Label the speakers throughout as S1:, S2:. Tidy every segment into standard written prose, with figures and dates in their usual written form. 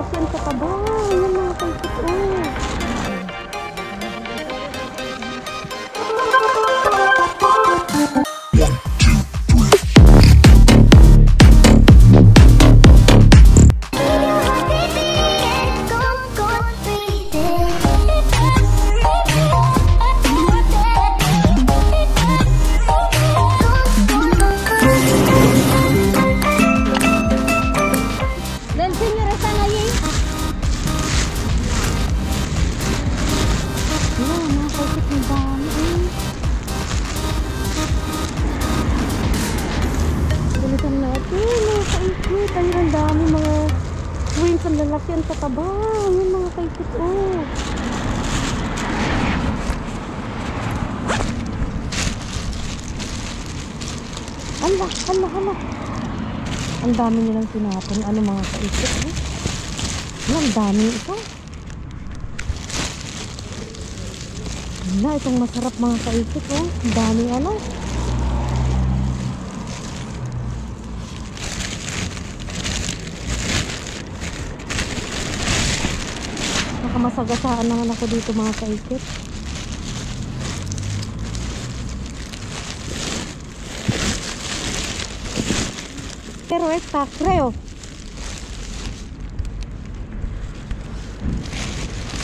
S1: lalaki ang kataba. Yan mga kaisip. Ang dami mga wings, ang lalaki, ang tataba. Yan mga kaisip. Hala. Ang dami nilang tinapon. Ano mga kaisip? Ang dami ito. Itong masarap mga kaisip. Ang dami ano. Masagasaan naman ako dito mga kaisip. Pero esta, creo.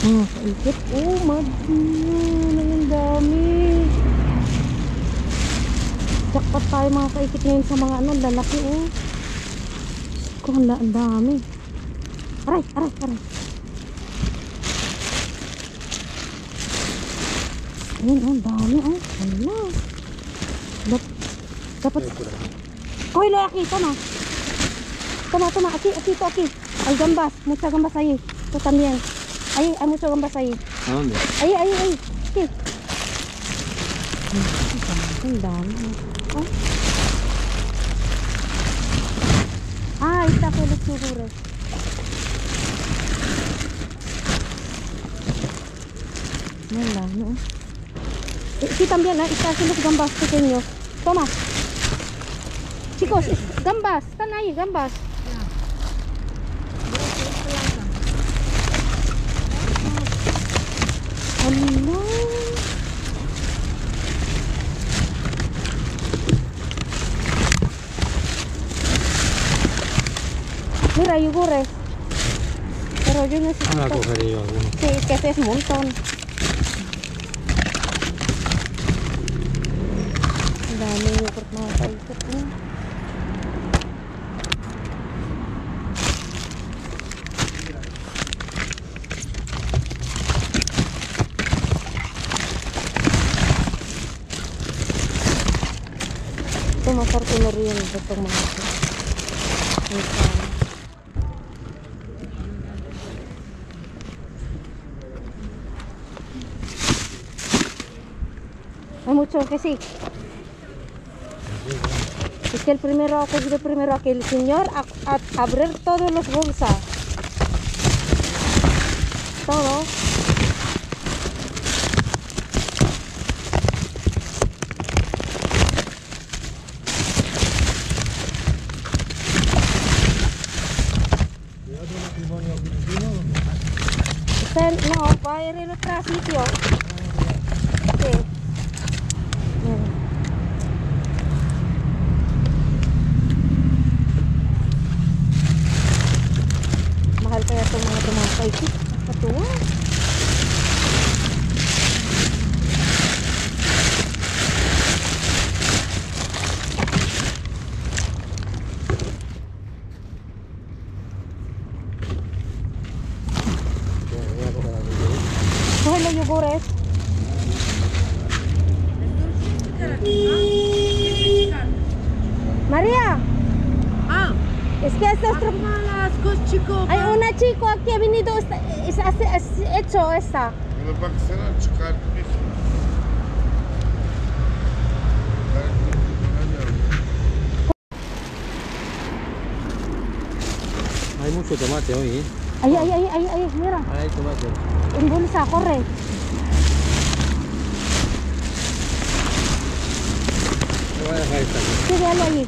S1: Mga kaisip. Ang dami. Jackpot tayo mga kaisip ngayon sa mga ano, lalaki. Kung ang dami. Aray. Ayan, ang dami, hala. Dapat. Koy, lalaki, tama. Tama, aquí. Ay, gambas, mucha gambas ahí. Tú también. Ahí, hay mucho gambas ahí.
S2: ¿A dónde?
S1: Ahí. Sí. Ang dami. Ahí está, que los yogures. Wala, no? Sí, también, está haciendo gambas pequeños. Toma. Chicos, gambas. Están ahí, gambas. ¡Hola! Mira, yogures. Pero yo necesito...
S2: Ahora cogeré yo alguno.
S1: Sí, es que ese es un montón. Dami yogurt mga kaisip niya. Ito masarap na rin itong mga ito. Hay mucho que sí. Es que el primero ha cogido primero aquel señor a abrir todos los bolsas. Todo. No, va a ir en otro sitio. Sí. Mahal kaya itong mga tumatay. Katuwa. Coge los yogures. María. Es que es otro... Hay una chico aquí ha venido, es hecho esta.
S2: Hay mucho tomate hoy, ¿eh?
S1: Ahí, mira.
S2: Hay tomate.
S1: En bolsa, corre.
S2: Te voy a dejar esta aquí.
S1: Sí, déjalo ahí.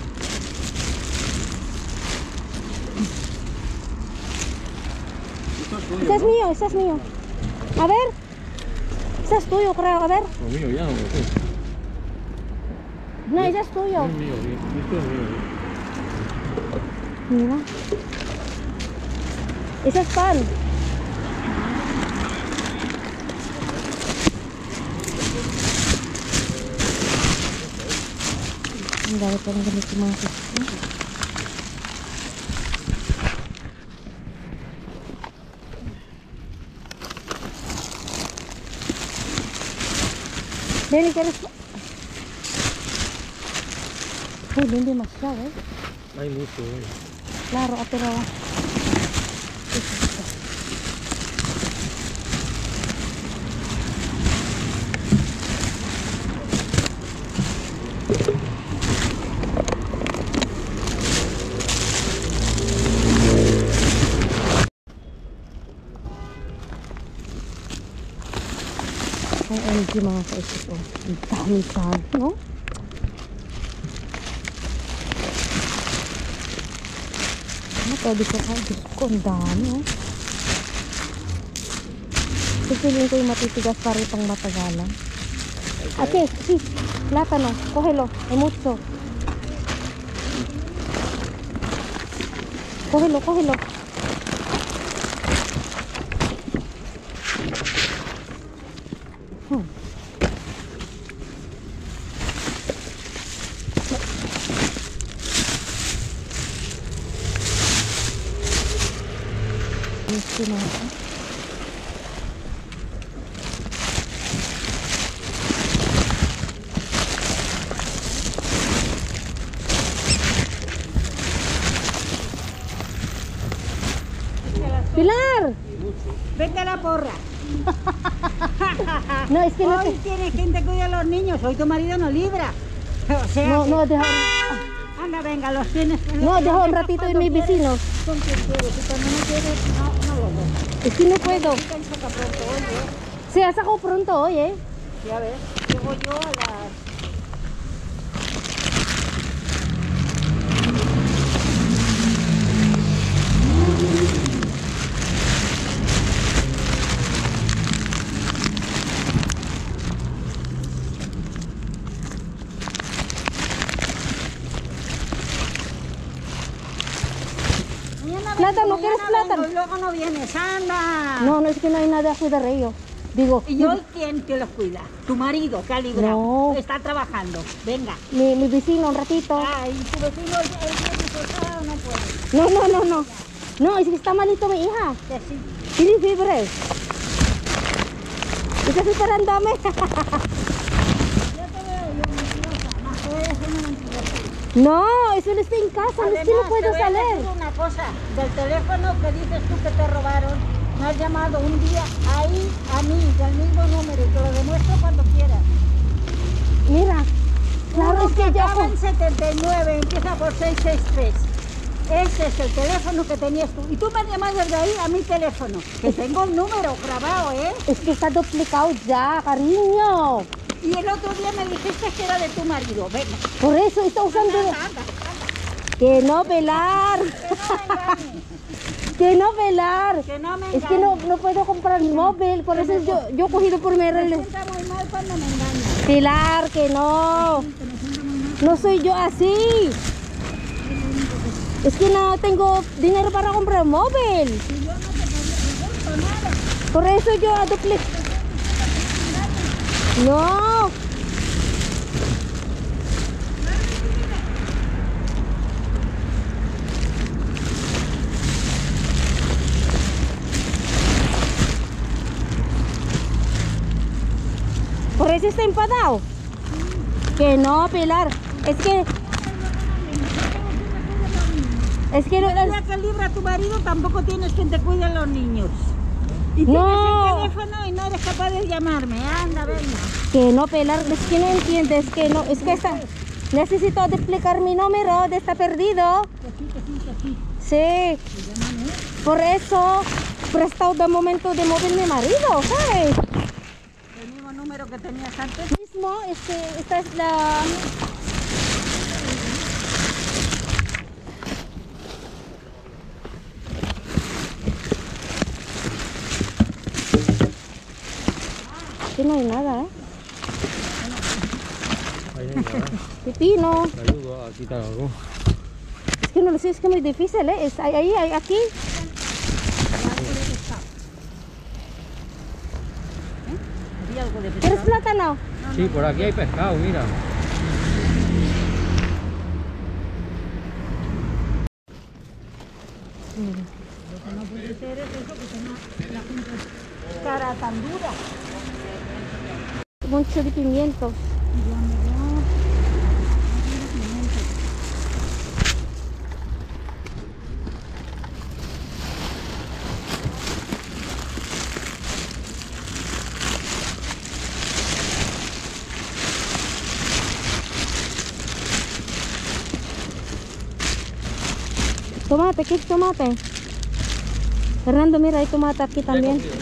S1: Ese es mío, ese es mío. A ver. Ese es tuyo, creo, a ver.
S2: Lo mío ya no lo sé.
S1: No, ese es tuyo.
S2: Es mío, esto es mío.
S1: Mira. Ese es pan. Ang dami pa rin ganito mga sasakyan. Deli, ¿quieres? Uy, hindi demasiado, eh.
S2: Hay mucho,
S1: Claro, pero... Ang energy mga kaisip ko. Ang dami-dami, no? Ano pwede ko ka? Diyos ko, ang dami, oh. Pipiliin ko yung matitigas para itong matagalan. Ate, sí, plátano, cógelo, hay mucho. Cógelo, cógelo. Pilar,
S3: Vete a la porra.
S1: no, es que no
S3: Hoy tienes quien te cuida a los niños. Hoy tu marido no libra. O sea,
S1: no,
S3: que-
S1: no, deja,
S3: anda, venga, los tienes.
S1: no, deja un ratito en mis vecinos.
S3: Con quien quieres. Y cuando no quieres, no lo ves.
S1: Es que no puedo.
S3: Piensa que pronto, oye.
S1: Se ha sacado pronto hoy, ¿eh?
S3: Ya ves, llego yo a las... Mañana
S1: Plátano,
S3: vengo,
S1: ¿quieres
S3: mañana
S1: plátano?
S3: vengo y luego no vienes, anda.
S1: No, no es que no hay nada que de ellos. Digo,
S3: ¿Y hoy quién te los cuida? Tu marido, que ha librado.
S1: No.
S3: Está trabajando. Venga.
S1: mi vecino un ratito.
S3: Ay, tu vecino el viernes pasado no puede.
S1: No, no, no, no. No, es que está malito mi hija.
S3: Que sí.
S1: Tiene fiebre. Y está esperándome.
S3: Yo te veo yo mentirosa. Más que eres una mentirosa.
S1: No, eso no está en casa, es que no
S3: Además,
S1: puedo
S3: te voy a
S1: salir.
S3: decir una cosa. Del teléfono que dices tú que te robaron, me has llamado un día ahí a mí, del mismo número, y te lo demuestro cuando quieras.
S1: Mira, claro, es que yo...
S3: Acaba en 79, empieza por 663. Ese es el teléfono que tenías tú. Y tú me llamas desde ahí a mi teléfono. Que tengo el número grabado, ¿eh?
S1: Es que está duplicado ya, cariño.
S3: Y el otro día me dijiste que era de tu marido. Venga.
S1: Por eso está usando...
S3: Anda, anda.
S1: Que no pelar.
S3: Que no me engañes.
S1: Que no pelar.
S3: Que no me
S1: Es que no,
S3: engañes.
S1: no puedo comprar móvil, por eso yo he cogido por mi
S3: Me
S1: reloj.
S3: sienta muy mal cuando me engañas.
S1: Pilar, que no. No soy yo así. Es que no tengo dinero para comprar un móvil.
S3: Y yo no te pregunto nada.
S1: Por eso yo duplico. No. Por eso está enfadado. Que no, Pilar. Es que no.
S3: Ya que libra a tu marido, tampoco tienes quien te cuide a los niños. Y
S1: No.
S3: tienes el teléfono y no eres capaz de llamarme. Anda, venga.
S1: Que no, Pilar. Es que no entiendes. Que no. Es que está. Necesito explicar mi número de está perdido.
S3: Que sí.
S1: Sí. Por eso prestado de momento de móvil mi marido, ¿sabes?
S3: El mismo número que tenías antes.
S1: Mismo, esta es la... no hay nada, ¿eh?
S2: Ahí hay nada.
S1: Pepino.
S2: Te ayudo a quitar algo.
S1: Es que no lo sé, es que es muy difícil, ¿eh? Es ahí, aquí.
S3: ¿Había algo de
S1: ¿Quieres
S3: pescado?
S1: plátano?
S2: Sí, por aquí hay pescado, mira.
S3: Lo que no puede ser es eso, que tenga la gente cara tan dura.
S1: Mucho de pimientos. Tomate, ¿qué es tomate? Fernando, mira, hay tomate aquí también.
S3: Esto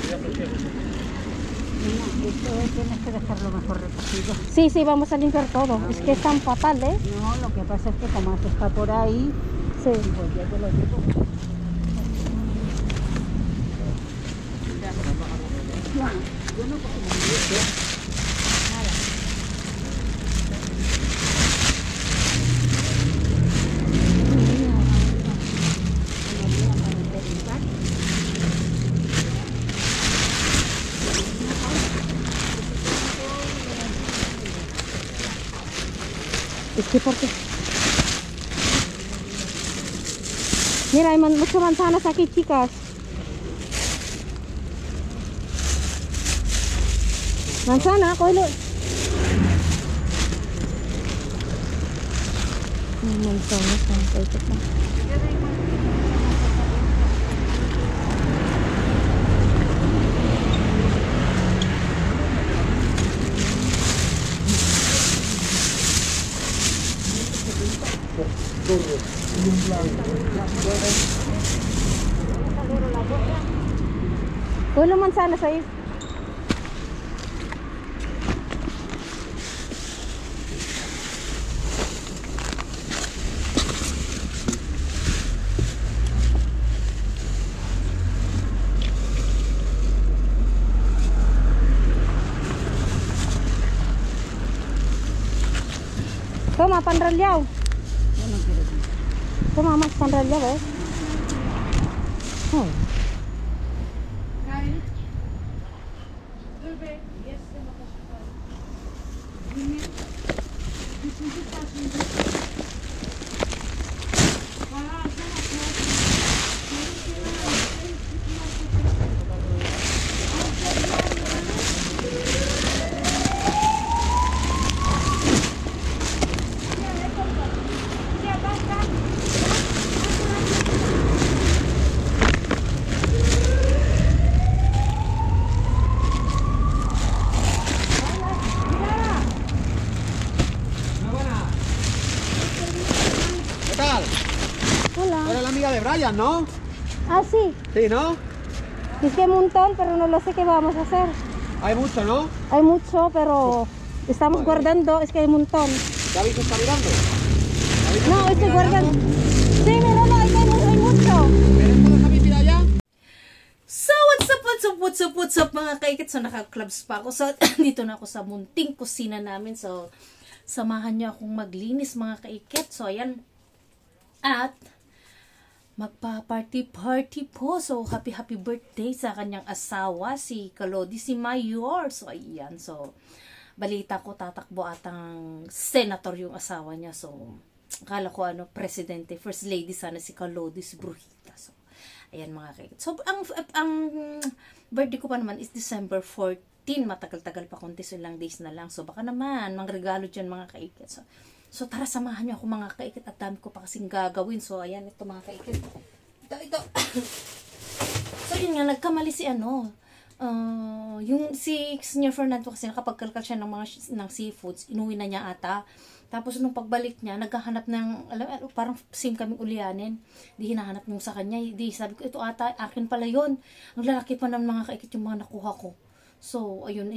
S3: tienes que dejarlo mejor recogido.
S1: Sí, sí, vamos a limpiar todo. Es que es tan fatal, ¿eh?
S3: No, lo que pasa es que como esto está por ahí,
S1: Sí.
S3: pues ya te lo digo. No, yo no cojo nada.
S1: Es que porque... Mira, hay muchas manzanas aquí, chicas. Manzana, cógelo. Manzanas, ahí está. Cógelo manzanas ahí. Toma, pan rallado.
S3: Yo no quiero que...
S1: Toma más pan rallado, ¿eh? Oh.
S4: ¿Qué tal?
S1: Hola.
S4: Eres la amiga de Brian, ¿no?
S1: Ah, sí.
S4: Sí, ¿no?
S1: Es que hay un montón, pero no lo sé qué vamos a hacer.
S4: Hay mucho, ¿no?
S1: Hay mucho, pero estamos
S4: Vale.
S1: guardando. Es que hay un montón.
S4: ¿Ya habéis estado mirando? ¿Habéis
S1: No,
S4: estado
S1: estoy
S4: mirando?
S1: guardando. Sí, mira, no, hay mucho.
S4: ¿Pero todos habéis mirado ya?
S5: So, what's up mga kaikit? So, naka-clubs pa ako. So, dito na ako sa munting kusina namin. So, samahan niyo akong maglinis mga kaikit. So, ayan. At, magpa-party po. So, happy birthday sa kanyang asawa, si Kalodi, si Mayor. So, ayan. So, balita ko tatakbo atang senator yung asawa niya. So, akala ko presidente, first lady sana si Kalodi, si Brujita. So, ayan mga kaikit. So, ang birthday ko pa naman is December 14. Matagal-tagal pa, konti silang days na lang. So, baka naman, mang regalo dyan mga kaikit. So, tara, samahan niyo ako mga kaikit. At dami ko pa kasing gagawin. So, ayan, ito mga kaikit. Ito. So, yun nga, nagkamali si yung si Senior Fernando kasi nakapagkalkal siya ng seafoods. Inuwi na niya ata. Tapos nung pagbalik niya, naghahanap ng, parang same kaming ulianin. Di hinahanap nung sa kanya. Di sabi ko, ito ata, akin pala yun. Ang lalaki pa ng mga kaikit yung mga nakuha ko. So, ayun,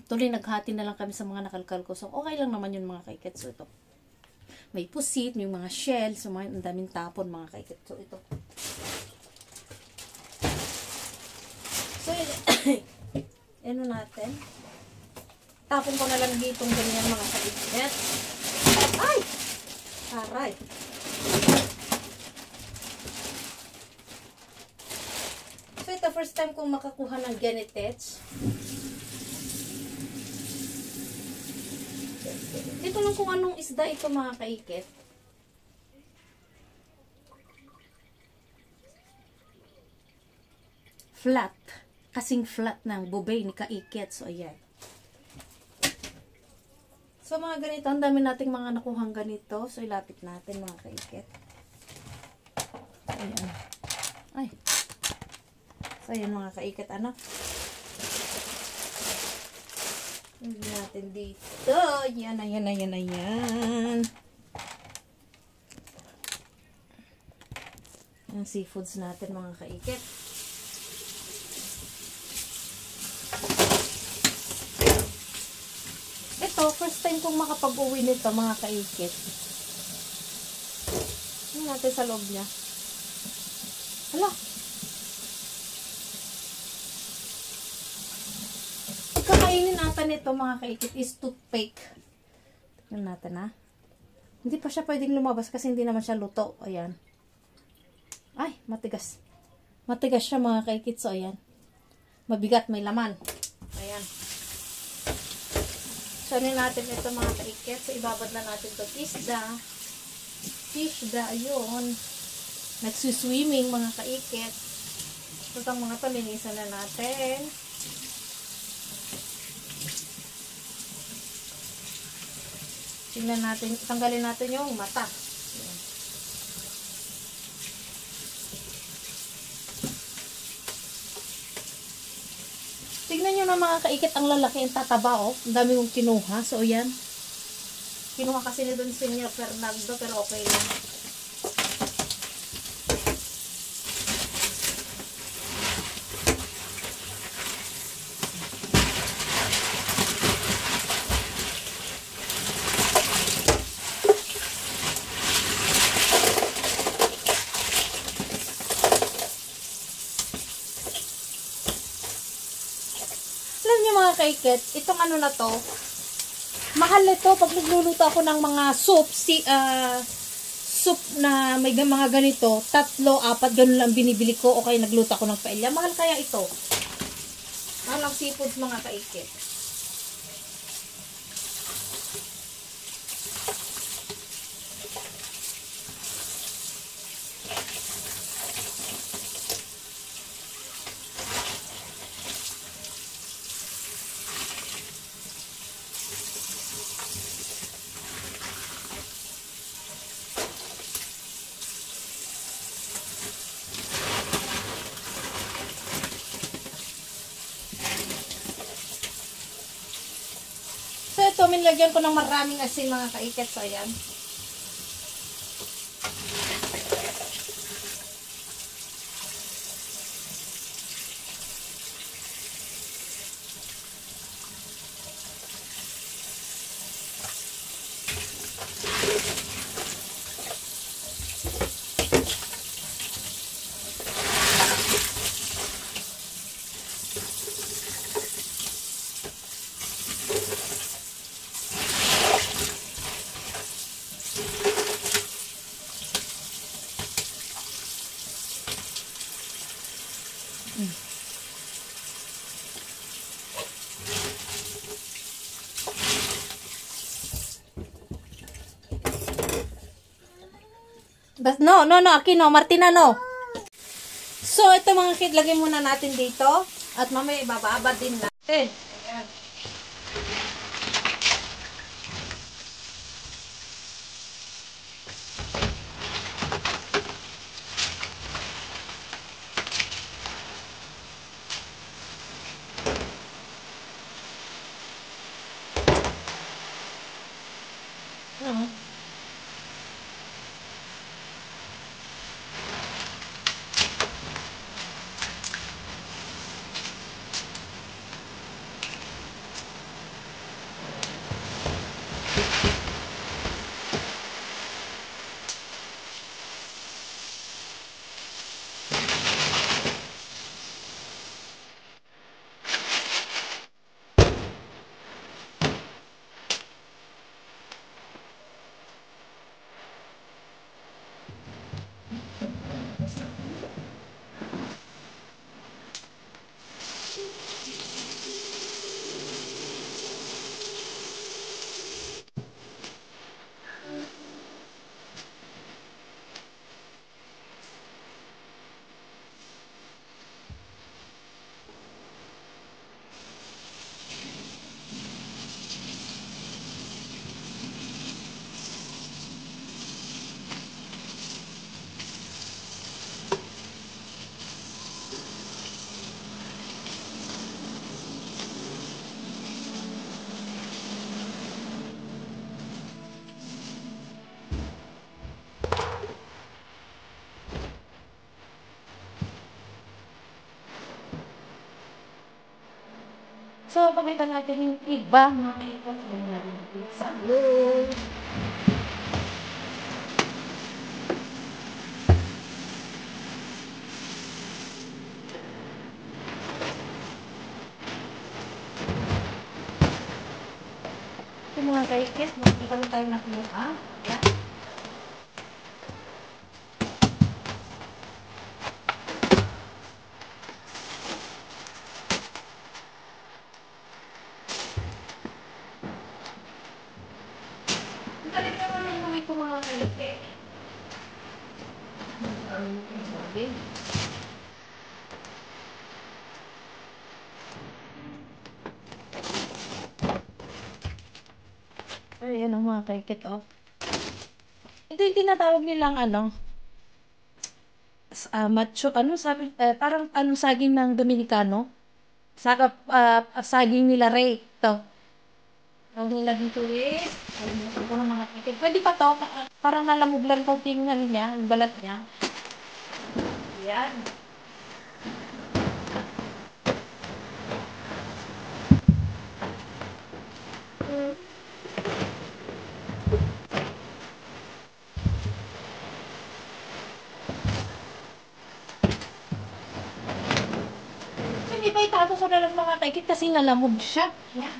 S5: tuloy naghati na lang kami sa mga nakalkal ko. So, okay lang naman yun mga kaikit. So, ito. May pusit, may mga shells, ang daming tapon mga kaikit. So, ito. So, Ano natin? Tapon ko na lang ditong ganyan mga kaibigan. Ay! Aray! So ito, first time kong makakuha ng ganitets. Dito lang kung anong isda ito mga kaikit. Flat. Kasing flat ng bubay ni kaikit. So ayan. So mga ganito, ang dami nating mga nakuhang ganito. So ilapit natin mga kaikit. Ayan. Ay. So ayan mga kaikit, ano? Hindi natin dito. Ayan, ayan, ayan, ayan. Ang seafoods natin mga kaikit. Ito, first time kong makapag-uwi nito mga kaikit. Ano natin sa loob niya? Hala! Kakainin natin ito mga kaikit is toothpick. Tignan natin ha. Hindi pa siya pwedeng lumabas kasi hindi naman siya luto. Ayan. Ay, matigas. Matigas siya mga kaikit. So ayan. Mabigat, may laman. Ayan. So ano natin ito mga kaikit. So ibabad na natin ito isda. Fishda, ayun. Nagsuswimming mga kaikit. So itong mga ito, linisan na natin. Tingnan natin, tanggalin natin yung mata. Ayan. Tingnan nyo na mga kaikit, ang lalaki, ang tataba, oh. Ang dami kong kinuha. So, ayan. Kinuha kasi ni Don Senyor Fernando, pero okay lang. Mga kaikit, itong ano na to, mahal ito pag nagluluto ako ng mga soup, soup na may mga ganito, 3, 4, ganun lang binibili ko o kaya nagluto ako ng paella. Mahal kaya ito. Mahal ang seafoods mga kaikit. So, minlagyan ko ng maraming asin mga kaikit. So, ayan. No, Aquino, Martina, no. So, ito mga kid, lagay muna natin dito. At mamaya ibababad din natin. Ayan.
S1: pakita natin yung iba. Salud! Yung mga kaikit, magkita na tayo nakuha. Yan. Ang galing naman yung mga kaikit. Ayan ang mga kaikit, oh. Ito yung tinatawag nilang macho, parang saging ng Dominicano. Saka, saging nila Ray. Ito. Ang nila dito is, ito ng mga kaikit. Pwede pa to, parang nalamog lang ito tingnan niya, ang balat niya. Ayan. Hindi ba itago ko na lang mga kaikit kasi nalamog siya. Yan.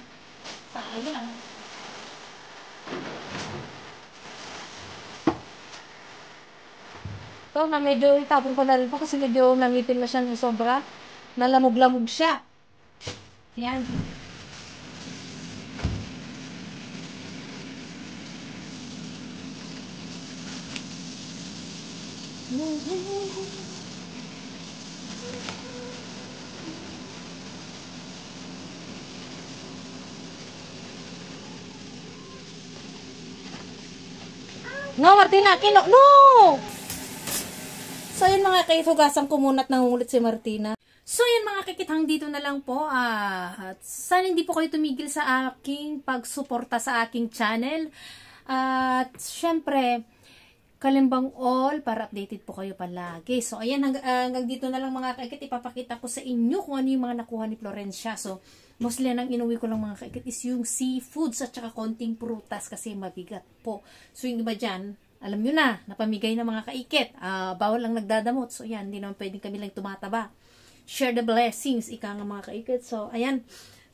S1: Sayang. Ito na medyo itapon ko na rin po kasi medyo nangitin na siya ng sobra. Nalamog-lamog siya. Yan. No, Martina, no! So, yun mga kaifugasan ko muna at nangungulit si Martina. So, yun mga kakitang dito na lang po. At sana hindi po kayo tumigil sa aking pagsuporta sa aking channel. At syempre, Kalimbang all para updated po kayo palagi. So, ayan, hanggang dito na lang mga kaikit. Ipapakita ko sa inyo kung ano yung mga nakuha ni Florencia. So, mostly ang inuwi ko lang mga kaikit is yung seafoods at saka konting prutas kasi mabigat po. So, yung iba dyan, alam nyo na, napamigay na mga kaikit. Bawal lang nagdadamot. So, yan, hindi naman pwedeng kami lang tumataba. Share the blessings, ika nga mga kaikit. So, ayan.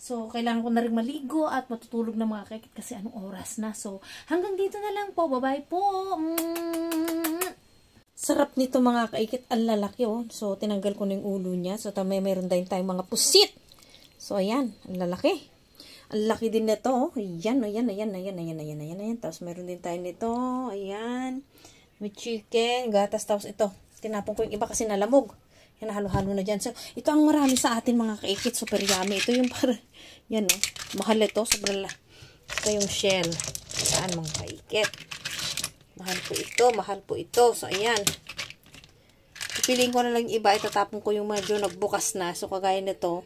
S1: So, kailangan ko na rin maligo at matutulog na mga kaikit kasi anong oras na. So, hanggang dito na lang po. Bye-bye po. Sarap nito mga kaikit. Ang lalaki oh. So, tinanggal ko na yung ulo niya. So, meron din tayong mga pusit. So, ayan. Ang lalaki. Ang laki din nito oh. Ayan, ayan, ayan, ayan, ayan, ayan, ayan, ayan. Tapos, meron din tayo nito. Ayan. May chicken. Gatas. Tapos, ito. Tinapon ko yung iba kasi nalamog. Yan, halo-halo na dyan. So, ito ang marami sa atin mga kaikit. Super yummy. Ito yung para, yan o. Mahal ito. Sobrang ito yung shell. Saan mga kaikit. Mahal po ito. Mahal po ito. So, ayan. Pipiliin ko na lang yung iba. Itatapon ko yung medyo nagbukas na. So, kagaya nito.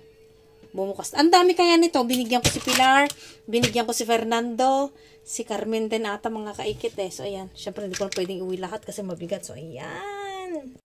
S1: Bumukas. Ang dami kaya nito. Binigyan ko si Pilar. Binigyan ko si Fernando. Si Carmen din ata mga kaikit eh. So, ayan. Siyempre, hindi ko na pwedeng iuwi lahat kasi mabigat. So, ayan.